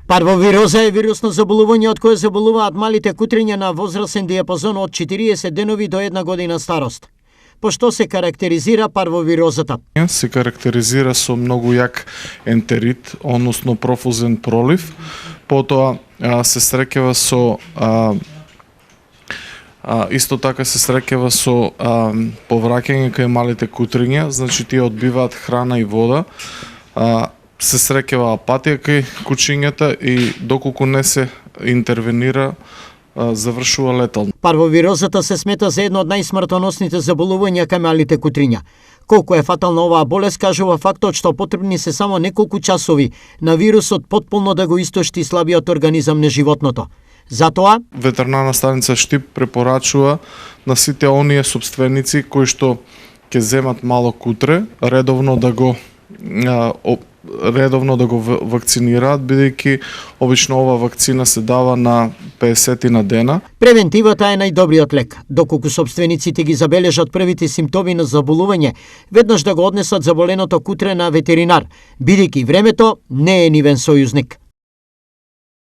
Парвовироза е вирусно заболување од кое заболуваат малите кутриња на возрастен диапазон од 40 денови до 1 година старост. По што се карактеризира парвовирозата? Се карактеризира со многу јак ентерит, односно профузен пролив, потоа се среќава со исто така се среќава со повраќање кај малите кутриња, значи тие одбиваат храна и вода, се среќава апатија кај кучињата и доколку не се интервенира, завршува летално. Парвовирозата се смета за едно од најсмртоносните заболувања кај малите кутриња. Колку е фатална оваа болест, кажува фактот што потребни се само неколку часови на вирусот потполно да го истошти слабиот организам на животното. Затоа ветеринарна станица Штип препорачува на сите оние собственици кои што ќе земат мало кутре редовно да го вакцинираат, бидејќи обично ова вакцина се дава на 50 на дена. Превентивата е најдобриот лек. Доколку собствениците ги забележат првите симптоми на заболување, веднаш да го однесат заболеното кутре на ветеринар, бидејќи времето не е нивен сојузник.